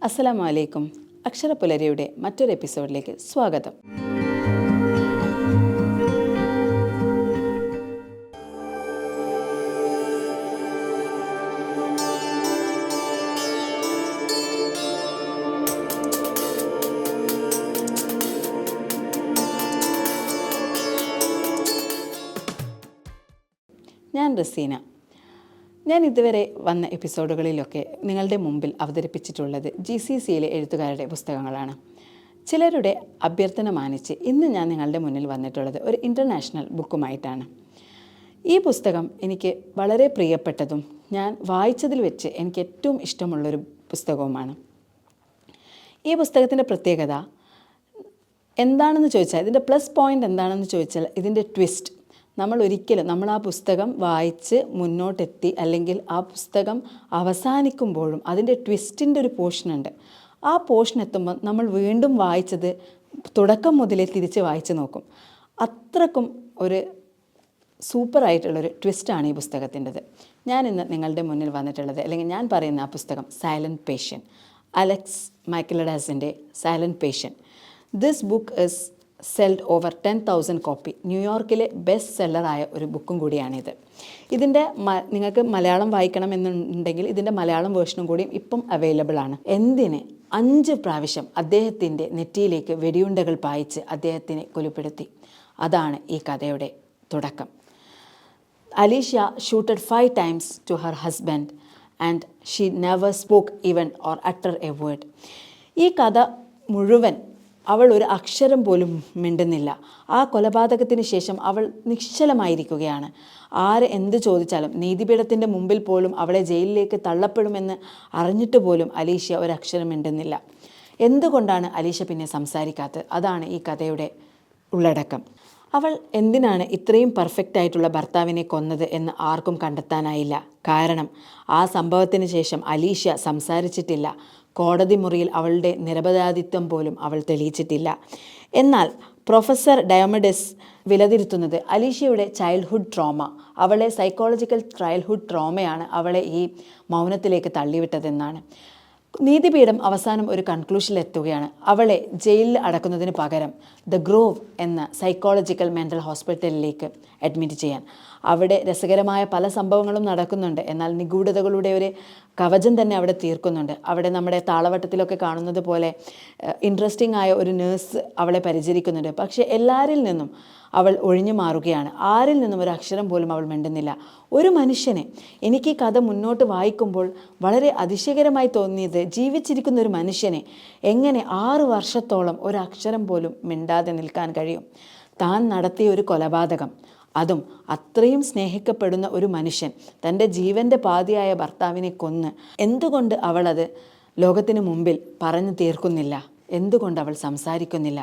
അസ്സലാമു അലൈക്കും. അക്ഷരപ്പുലരിയുടെ മറ്റൊരു എപ്പിസോഡിലേക്ക് സ്വാഗതം. ഞാൻ റസീന. ഞാൻ ഇതുവരെ വന്ന എപ്പിസോഡുകളിലൊക്കെ നിങ്ങളുടെ മുമ്പിൽ അവതരിപ്പിച്ചിട്ടുള്ളത് GCCയിലെ എഴുത്തുകാരുടെ പുസ്തകങ്ങളാണ്. ചിലരുടെ അഭ്യർത്ഥന മാനിച്ച് ഇന്ന് ഞാൻ നിങ്ങളുടെ മുന്നിൽ വന്നിട്ടുള്ളത് ഒരു ഇൻ്റർനാഷണൽ ബുക്കുമായിട്ടാണ്. ഈ പുസ്തകം എനിക്ക് വളരെ പ്രിയപ്പെട്ടതും ഞാൻ വായിച്ചതിൽ വെച്ച് എനിക്ക് ഏറ്റവും ഇഷ്ടമുള്ളൊരു പുസ്തകവുമാണ്. ഈ പുസ്തകത്തിൻ്റെ പ്രത്യേകത എന്താണെന്ന് ചോദിച്ചാൽ, ഇതിൻ്റെ പ്ലസ് പോയിൻ്റ് എന്താണെന്ന് ചോദിച്ചാൽ ഇതിൻ്റെ ട്വിസ്റ്റ്. നമ്മൾ ആ പുസ്തകം വായിച്ച് മുന്നോട്ടെത്തി, അല്ലെങ്കിൽ ആ പുസ്തകം അവസാനിക്കുമ്പോഴും അതിൻ്റെ ട്വിസ്റ്റിൻ്റെ ഒരു പോർഷനുണ്ട്. ആ പോർഷൻ എത്തുമ്പോൾ നമ്മൾ വീണ്ടും വായിച്ചത് തുടക്കം മുതലേ തിരിച്ച് വായിച്ച് നോക്കും. അത്രക്കും ഒരു സൂപ്പറായിട്ടുള്ളൊരു ട്വിസ്റ്റാണ് ഈ പുസ്തകത്തിൻ്റെത്. ഞാനിന്ന് നിങ്ങളുടെ മുന്നിൽ വന്നിട്ടുള്ളത്, അല്ലെങ്കിൽ ഞാൻ പറയുന്ന ആ പുസ്തകം സൈലൻറ്റ് പേഷ്യൻ്റ്, അലക്സ് മൈക്കലഡാസിൻ്റെ silent patient. This book is sold over 10,000 copy. ന്യൂയോർക്കിലെ ബെസ്റ്റ് സെല്ലറായ ഒരു ബുക്കും കൂടിയാണിത്. ഇതിൻ്റെ നിങ്ങൾക്ക് മലയാളം വായിക്കണമെന്നുണ്ടെങ്കിൽ ഇതിൻ്റെ മലയാളം വേർഷനും കൂടി ഇപ്പം അവൈലബിൾ ആണ്. എന്തിന് 5 പ്രാവശ്യം അദ്ദേഹത്തിൻ്റെ നെറ്റിയിലേക്ക് വെടിയുണ്ടകൾ പായിച്ച് അദ്ദേഹത്തിനെ കൊലപ്പെടുത്തി. അതാണ് ഈ കഥയുടെ തുടക്കം. Alicia shooted 5 times to her husband and she never spoke even or uttered a word. ഈ കഥ മുഴുവൻ അവൾ ഒരു അക്ഷരം പോലും മിണ്ടുന്നില്ല. ആ കൊലപാതകത്തിന് ശേഷം അവൾ നിശ്ചലമായിരിക്കുകയാണ്. ആര് എന്ത് ചോദിച്ചാലും, നീതിപീഠത്തിൻ്റെ മുമ്പിൽ പോലും അവളെ ജയിലിലേക്ക് തള്ളപ്പെടുമെന്ന് അറിഞ്ഞിട്ട് പോലും അലീഷ്യ ഒരക്ഷരം മിണ്ടുന്നില്ല. എന്തുകൊണ്ടാണ് അലീഷ്യ പിന്നെ സംസാരിക്കാത്തത്? അതാണ് ഈ കഥയുടെ ഉള്ളടക്കം. അവൾ എന്തിനാണ് ഇത്രയും പെർഫെക്റ്റ് ആയിട്ടുള്ള ഭർത്താവിനെ കൊന്നത് എന്ന് ആർക്കും കണ്ടെത്താനായില്ല. കാരണം ആ സംഭവത്തിന് ശേഷം അലീഷ്യ സംസാരിച്ചിട്ടില്ല. കോടതി മുറിയിൽ അവളുടെ നിരപരാധിത്വം പോലും അവൾ തെളിയിച്ചിട്ടില്ല. എന്നാൽ പ്രൊഫസർ ഡയോമെഡിസ് വിലതിരുത്തുന്നത് അലീഷ്യയുടെ ചൈൽഡ്ഹുഡ് ട്രോമ, അവളെ സൈക്കോളജിക്കൽ ചൈൽഡ്ഹുഡ് ട്രോമയാണ് അവളെ ഈ മൗനത്തിലേക്ക് തള്ളിവിട്ടതെന്നാണ്. നീതിപീഠം അവസാനം ഒരു കൺക്ലൂഷനിലെത്തുകയാണ്. അവളെ ജയിലിൽ അടക്കുന്നതിന് പകരം ദ ഗ്രോവ് എന്ന സൈക്കോളജിക്കൽ മെൻ്റൽ ഹോസ്പിറ്റലിലേക്ക് അഡ്മിറ്റ് ചെയ്യാൻ. അവിടെ രസകരമായ പല സംഭവങ്ങളും നടക്കുന്നുണ്ട്. എന്നാൽ നിഗൂഢതകളുടെ ഒരു കവചം തന്നെ അവിടെ തീർക്കുന്നുണ്ട്. അവിടെ നമ്മുടെ താളവട്ടത്തിലൊക്കെ കാണുന്നത് പോലെ ഇൻട്രസ്റ്റിംഗ് ആയ ഒരു നേഴ്സ് അവളെ പരിചരിക്കുന്നുണ്ട്. പക്ഷേ എല്ലാവരിൽ നിന്നും അവൾ ഒഴിഞ്ഞു മാറുകയാണ്. ആരിൽ നിന്നും ഒരു അക്ഷരം പോലും അവൾ മിണ്ടുന്നില്ല. ഒരു മനുഷ്യനെ, എനിക്ക് ഈ കഥ മുന്നോട്ട് വായിക്കുമ്പോൾ വളരെ അതിശയകരമായി തോന്നിയത്, ജീവിച്ചിരിക്കുന്ന ഒരു മനുഷ്യനെ എങ്ങനെ 6 വർഷത്തോളം ഒരക്ഷരം പോലും മിണ്ടാതെ നിൽക്കാൻ കഴിയും? താൻ നടത്തിയ ഒരു കൊലപാതകം, അതും അത്രയും സ്നേഹിക്കപ്പെടുന്ന ഒരു മനുഷ്യൻ തൻ്റെ ജീവൻ്റെ പാതിയായ ഭർത്താവിനെ കൊന്ന്, എന്തുകൊണ്ട് അവളത് ലോകത്തിന് മുമ്പിൽ പറഞ്ഞു തീർക്കുന്നില്ല? എന്തുകൊണ്ട് അവൾ സംസാരിക്കുന്നില്ല?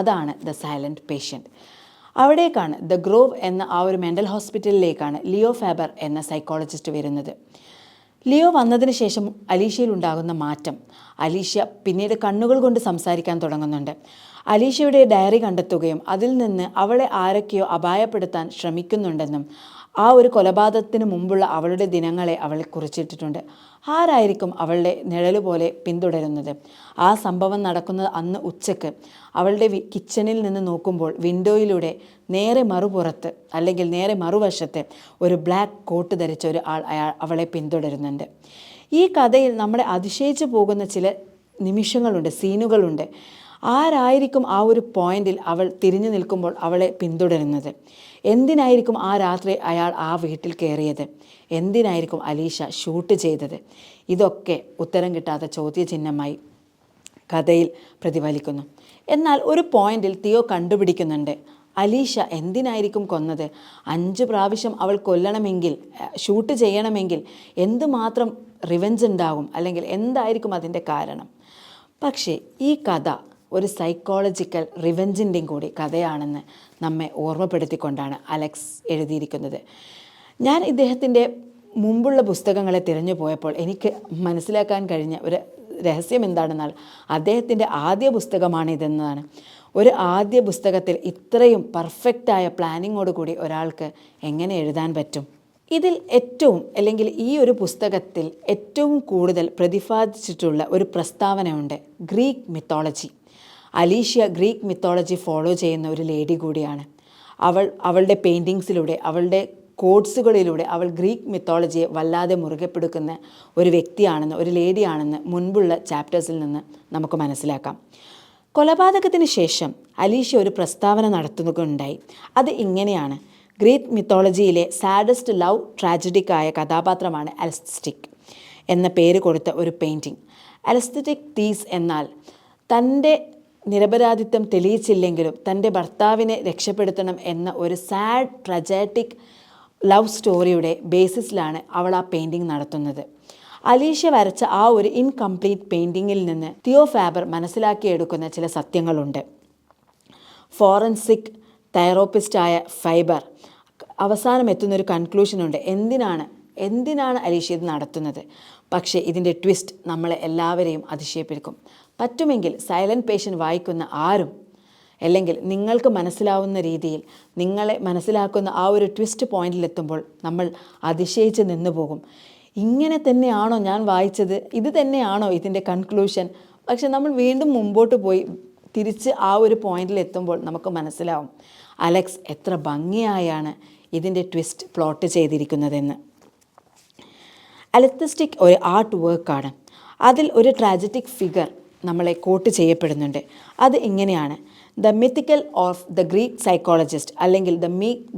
അതാണ് ദ സൈലൻറ്റ് പേഷ്യൻ്റ്. അവിടേക്കാണ്, ദ ഗ്രോവ് എന്ന ആ ഒരു മെൻ്റൽ ഹോസ്പിറ്റലിലേക്കാണ് ലിയോ ഫാബർ എന്ന സൈക്കോളജിസ്റ്റ് വരുന്നത്. ലിയോ വന്നതിന് ശേഷം അലീഷ്യയിൽ ഉണ്ടാകുന്ന മാറ്റം. അലീഷ്യ പിന്നീട് കണ്ണുകൾ കൊണ്ട് സംസാരിക്കാൻ തുടങ്ങുന്നുണ്ട്. അലീഷ്യയുടെ ഡയറി കണ്ടെത്തുകയും അതിൽ നിന്ന് അവളെ ആരൊക്കെയോ അപായപ്പെടുത്താൻ ശ്രമിക്കുന്നുണ്ടെന്നും ആ ഒരു കൊലപാതകത്തിന് മുമ്പുള്ള അവളുടെ ദിനങ്ങളെ അവൾ കുറിച്ചിട്ടിട്ടുണ്ട്. ആരായിരിക്കും അവളുടെ നിഴല് പോലെ പിന്തുടരുന്നത്? ആ സംഭവം നടക്കുന്നത് അന്ന് ഉച്ചയ്ക്ക് അവളുടെ കിച്ചണിൽ നിന്ന് നോക്കുമ്പോൾ വിൻഡോയിലൂടെ നേരെ മറുപുറത്ത്, അല്ലെങ്കിൽ നേരെ മറുവശത്ത് ഒരു ബ്ലാക്ക് കോട്ട് ധരിച്ച ഒരു ആൾ അവളെ പിന്തുടരുന്നുണ്ട്. ഈ കഥയിൽ നമ്മളെ അതിശയിച്ചു പോകുന്ന ചില നിമിഷങ്ങളുണ്ട്, സീനുകളുണ്ട്. ആരായിരിക്കും ആ ഒരു പോയിന്റിൽ അവൾ തിരിഞ്ഞു നിൽക്കുമ്പോൾ അവളെ പിന്തുടരുന്നത്? എന്തിനായിരിക്കും ആ രാത്രി അയാൾ ആ വീട്ടിൽ കയറിയത്? എന്തിനായിരിക്കും അലീഷ്യ ഷൂട്ട് ചെയ്തത്? ഇതൊക്കെ ഉത്തരം കിട്ടാത്ത ചോദ്യചിഹ്നമായി കഥയിൽ പ്രതിഫലിക്കുന്നു. എന്നാൽ ഒരു പോയിന്റിൽ തിയോ കണ്ടുപിടിക്കുന്നുണ്ട്, അലീഷ്യ എന്തിനായിരിക്കും കൊന്നത്? 5 പ്രാവശ്യം അവൾ കൊല്ലണമെങ്കിൽ, ഷൂട്ട് ചെയ്യണമെങ്കിൽ എന്തുമാത്രം റിവെഞ്ച് ഉണ്ടാകും, അല്ലെങ്കിൽ എന്തായിരിക്കും അതിൻ്റെ കാരണം? പക്ഷേ ഈ കഥ ഒരു സൈക്കോളജിക്കൽ റിവെഞ്ചിൻ്റെയും കൂടി കഥയാണെന്ന് നമ്മെ ഓർമ്മപ്പെടുത്തിക്കൊണ്ടാണ് അലക്സ് എഴുതിയിരിക്കുന്നത്. ഞാൻ ഇദ്ദേഹത്തിൻ്റെ മുമ്പുള്ള പുസ്തകങ്ങളെ തിരഞ്ഞു പോയപ്പോൾ എനിക്ക് മനസ്സിലാക്കാൻ കഴിഞ്ഞ ഒരു രഹസ്യം എന്താണെന്നാൽ, അദ്ദേഹത്തിൻ്റെ ആദ്യ പുസ്തകമാണിതെന്നതാണ്. ഒരു ആദ്യ പുസ്തകത്തിൽ ഇത്രയും പെർഫെക്റ്റായ പ്ലാനിങ്ങോട് കൂടി ഒരാൾക്ക് എങ്ങനെ എഴുതാൻ പറ്റും? ഇതിൽ ഏറ്റവും അല്ലെങ്കിൽ ഈ ഒരു പുസ്തകത്തിൽ ഏറ്റവും കൂടുതൽ പ്രതിപാദിച്ചിട്ടുള്ള ഒരു പ്രസ്താവനയുണ്ട്, Greek mythology. Alicia Greek mythology follow ചെയ്യുന്ന ഒരു ലേഡി കൂടിയാണ്. അവളുടെ പെയിൻറ്റിങ്സിലൂടെ, അവളുടെ കോഡ്സുകളിലൂടെ അവൾ ഗ്രീക്ക് മിത്തോളജിയെ വല്ലാതെ മുറുകെ പിടിക്കുന്ന ഒരു വ്യക്തിയാണെന്ന്, ഒരു ലേഡിയാണെന്ന് മുൻപുള്ള ചാപ്റ്റേഴ്സിൽ നിന്ന് നമുക്ക് മനസ്സിലാക്കാം. കൊലപാതകത്തിന് ശേഷം അലീഷ്യ ഒരു പ്രസ്താവന നടത്തുകയുണ്ടായി. അത് ഇങ്ങനെയാണ്: ഗ്രീക്ക് മിത്തോളജിയിലെ സാഡസ്റ്റ് ലവ് ട്രാജഡിക്കായ കഥാപാത്രമാണ് അലസ്റ്റിക് എന്ന പേര് കൊടുത്ത ഒരു പെയിൻറ്റിങ്. അലസ്റ്റിക് തീസ് എന്നാൽ തൻ്റെ നിരപരാധിത്വം തെളിയിച്ചില്ലെങ്കിലും തൻ്റെ ഭർത്താവിനെ രക്ഷപ്പെടുത്തണം എന്ന ഒരു സാഡ് ട്രജറ്റിക് ലവ് സ്റ്റോറിയുടെ ബേസിസിലാണ് അവൾ ആ പെയിൻറ്റിങ് നടത്തുന്നത്. അലീഷ്യ വരച്ച ആ ഒരു ഇൻകംപ്ലീറ്റ് പെയിൻറ്റിങ്ങിൽ നിന്ന് തിയോ ഫാബർ മനസ്സിലാക്കിയെടുക്കുന്ന ചില സത്യങ്ങളുണ്ട്. ഫോറൻസിക് തെറാപ്പിസ്റ്റായ ഫൈബർ അവസാനം എത്തുന്നൊരു കൺക്ലൂഷനുണ്ട്. എന്തിനാണ് അലീഷ്യ ഇത് നടത്തുന്നത്? പക്ഷേ ഇതിൻ്റെ ട്വിസ്റ്റ് നമ്മളെ എല്ലാവരെയും അതിശയപ്പെടുക്കും. പറ്റുമെങ്കിൽ സൈലൻറ്റ് പേഷ്യൻ്റ് വായിക്കുന്ന ആരും, അല്ലെങ്കിൽ നിങ്ങൾക്ക് മനസ്സിലാവുന്ന രീതിയിൽ നിങ്ങളെ മനസ്സിലാക്കുന്ന ആ ഒരു ട്വിസ്റ്റ് പോയിന്റിലെത്തുമ്പോൾ നമ്മൾ അതിശയിച്ച് നിന്നു പോകും. ഇങ്ങനെ തന്നെയാണോ ഞാൻ വായിച്ചത്? ഇത് തന്നെയാണോ ഇതിൻ്റെ കൺക്ലൂഷൻ? പക്ഷെ നമ്മൾ വീണ്ടും മുമ്പോട്ട് പോയി തിരിച്ച് ആ ഒരു പോയിന്റിലെത്തുമ്പോൾ നമുക്ക് മനസ്സിലാവും അലക്സ് എത്ര ഭംഗിയായാണ് ഇതിൻ്റെ ട്വിസ്റ്റ് പ്ലോട്ട് ചെയ്തിരിക്കുന്നതെന്ന്. അലസ്റ്റിക് ഒരു ആർട്ട് വർക്കാണ്. അതിൽ ഒരു ട്രാജറ്റിക് ഫിഗർ നമ്മളെ കോട്ട് ചെയ്യപ്പെടുന്നുണ്ട്. അത് ഇങ്ങനെയാണ്: the mythical of the Greek psychologist അല്ലെങ്കിൽ the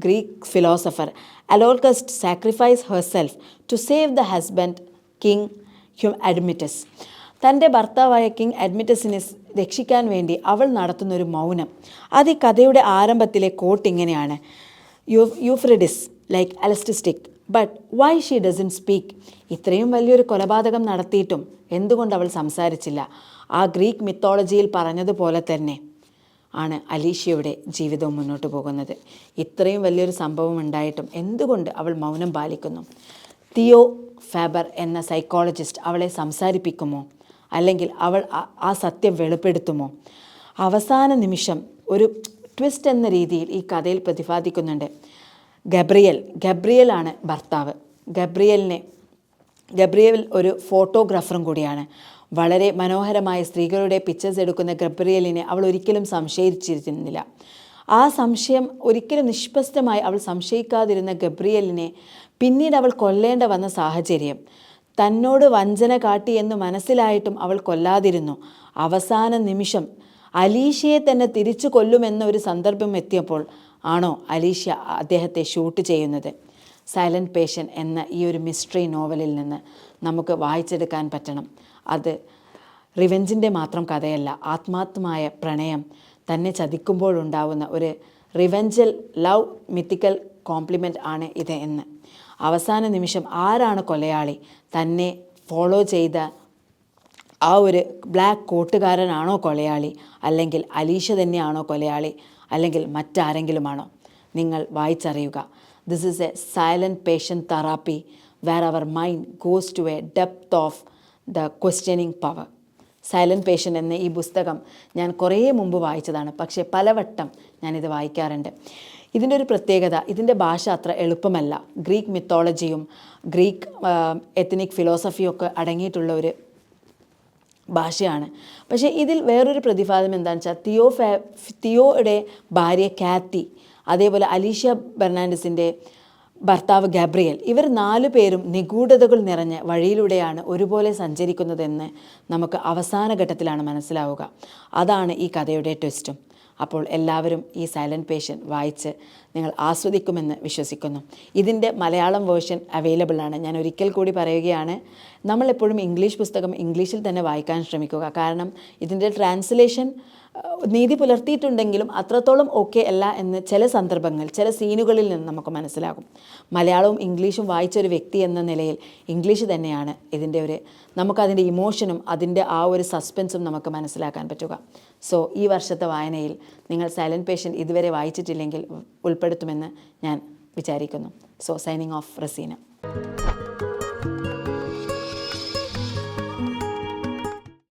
Greek philosopher Alcestis sacrifice herself to save the husband king Admetus. തൻ്റെ ഭർത്താവായ കിങ് അഡ്മിറ്റസിനെ രക്ഷിക്കാൻ വേണ്ടി അവൾ നടത്തുന്നൊരു മൗനം. അത് ഈ കഥയുടെ ആരംഭത്തിലെ കോട്ട് ഇങ്ങനെയാണ്: Euripides like Alcestis but why she doesn't speak. ഇത്രയും വലിയൊരു കൊലപാതകം നടത്തിയിട്ടും എന്തുകൊണ്ട് അവൾ സംസാരിച്ചില്ല? ആ ഗ്രീക്ക് മിത്തോളജിയിൽ പറഞ്ഞതുപോലെ തന്നെ ആണ് അലീഷ്യയുടെ ജീവിതവും മുന്നോട്ട് പോകുന്നത്. ഇത്രയും വലിയൊരു സംഭവം ഉണ്ടായിട്ടും എന്തുകൊണ്ട് അവൾ മൗനം പാലിക്കുന്നു? തിയോ ഫാബർ എന്ന സൈക്കോളജിസ്റ്റ് അവളെ സംസാരിപ്പിക്കുമോ? അല്ലെങ്കിൽ അവൾ ആ സത്യം വെളിപ്പെടുത്തുമോ? അവസാന നിമിഷം ഒരു ട്വിസ്റ്റ് എന്ന രീതിയിൽ ഈ കഥയിൽ പ്രതിപാദിക്കുന്നുണ്ട്. ഗബ്രിയലാണ് ഭർത്താവ്. ഗബ്രിയേൽ ഒരു ഫോട്ടോഗ്രാഫറും കൂടിയാണ്. വളരെ മനോഹരമായ സ്ത്രീകളുടെ പിക്ചേഴ്സ് എടുക്കുന്ന ഗബ്രിയേലിനെ അവൾ ഒരിക്കലും സംശയിച്ചിരുന്നില്ല. ആ സംശയം ഒരിക്കലും നിഷ്പഷ്ടമായി അവൾ സംശയിക്കാതിരുന്ന ഗബ്രിയേലിനെ പിന്നീട് അവൾ കൊല്ലേണ്ട വന്ന സാഹചര്യം, തന്നോട് വഞ്ചന കാട്ടി എന്ന് മനസ്സിലായിട്ടും അവൾ കൊല്ലാതിരുന്നു. അവസാന നിമിഷം അലീഷ്യയെ തന്നെ തിരിച്ചു കൊല്ലുമെന്ന ഒരു സന്ദർഭം എത്തിയപ്പോൾ ആണോ അലീഷ്യ അദ്ദേഹത്തെ ഷൂട്ട് ചെയ്യുന്നത്? സൈലൻറ്റ് പേഷ്യൻ്റ് എന്ന ഈ ഒരു മിസ്റ്ററി നോവലിൽ നിന്ന് നമുക്ക് വായിച്ചെടുക്കാൻ പറ്റണം. അത് റിവെഞ്ചിൻ്റെ മാത്രം കഥയല്ല, ആത്മാർത്ഥമായ പ്രണയം തന്നെ ചതിക്കുമ്പോഴുണ്ടാവുന്ന ഒരു റിവെഞ്ചൽ ലവ് മിത്തിക്കൽ കോംപ്ലിമെൻ്റ് ആണ് ഇത് എന്ന്. അവസാന നിമിഷം ആരാണ് കൊലയാളി? തന്നെ ഫോളോ ചെയ്ത ആ ഒരു ബ്ലാക്ക് കോട്ടുകാരനാണോ കൊലയാളി? അല്ലെങ്കിൽ അലീഷ്യ തന്നെയാണോ കൊലയാളി? അല്ലെങ്കിൽ മറ്റാരെങ്കിലുമാണോ? നിങ്ങൾ വായിച്ചറിയുക. This is a silent patient therapy where our mind goes to a depth of the questioning power. Silent patient എന്ന ഈ പുസ്തകം ഞാൻ കുറേ മുമ്പ് വായിച്ചതാണ്, പക്ഷേ പലവട്ടം ഞാനിത് വായിക്കാറുണ്ട്. ഇതിൻ്റെ ഒരു പ്രത്യേകത, ഇതിൻ്റെ ഭാഷ അത്ര എളുപ്പമല്ല. ഗ്രീക്ക് മിത്തോളജിയും ഗ്രീക്ക് എത്നിക് ഫിലോസഫിയും ഒക്കെ അടങ്ങിയിട്ടുള്ള ഒരു ഭാഷയാണ്. പക്ഷേ ഇതിൽ വേറൊരു പ്രതിപാദനം എന്താണെന്ന് വെച്ചാൽ തിയോയുടെ ഭാര്യ കാത്തി, അതേപോലെ അലീഷ്യ ബെർണാണ്ടസിൻ്റെ ഭർത്താവ് ഗബ്രിയേൽ, ഇവർ 4 പേരും നിഗൂഢതകൾ നിറഞ്ഞ വഴിയിലൂടെയാണ് ഒരുപോലെ സഞ്ചരിക്കുന്നതെന്ന് നമുക്ക് അവസാന ഘട്ടത്തിലാണ് മനസ്സിലാവുക. അതാണ് ഈ കഥയുടെ ട്വിസ്റ്റും. അപ്പോൾ എല്ലാവരും ഈ സൈലൻറ്റ് പേഷ്യൻ്റ് വായിച്ച് നിങ്ങൾ ആസ്വദിക്കുമെന്ന് വിശ്വസിക്കുന്നു. ഇതിൻ്റെ മലയാളം വേർഷൻ അവൈലബിൾ ആണ്. ഞാൻ ഒരിക്കൽ കൂടി പറയുകയാണ്, നമ്മളെപ്പോഴും ഇംഗ്ലീഷ് പുസ്തകം ഇംഗ്ലീഷിൽ തന്നെ വായിക്കാൻ ശ്രമിക്കുക. കാരണം ഇതിൻ്റെ ട്രാൻസ്ലേഷൻ നീതി പുലർത്തിയിട്ടുണ്ടെങ്കിലും അത്രത്തോളം ഓക്കെ അല്ല എന്ന് ചില സന്ദർഭങ്ങൾ, ചില സീനുകളിൽ നിന്ന് നമുക്ക് മനസ്സിലാകും. മലയാളവും ഇംഗ്ലീഷും വായിച്ചൊരു വ്യക്തി എന്ന നിലയിൽ ഇംഗ്ലീഷ് തന്നെയാണ് ഇതിൻ്റെ നമുക്കതിൻ്റെ ഇമോഷനും അതിൻ്റെ ആ ഒരു സസ്പെൻസും നമുക്ക് മനസ്സിലാക്കാൻ പറ്റുക. സോ ഈ വർഷത്തെ വായനയിൽ നിങ്ങൾ സൈലൻറ്റ് പേഷ്യൻ്റ് ഇതുവരെ വായിച്ചിട്ടില്ലെങ്കിൽ ഉൾപ്പെടുത്തുമെന്ന് ഞാൻ വിചാരിക്കുന്നു. So signing off Razeena.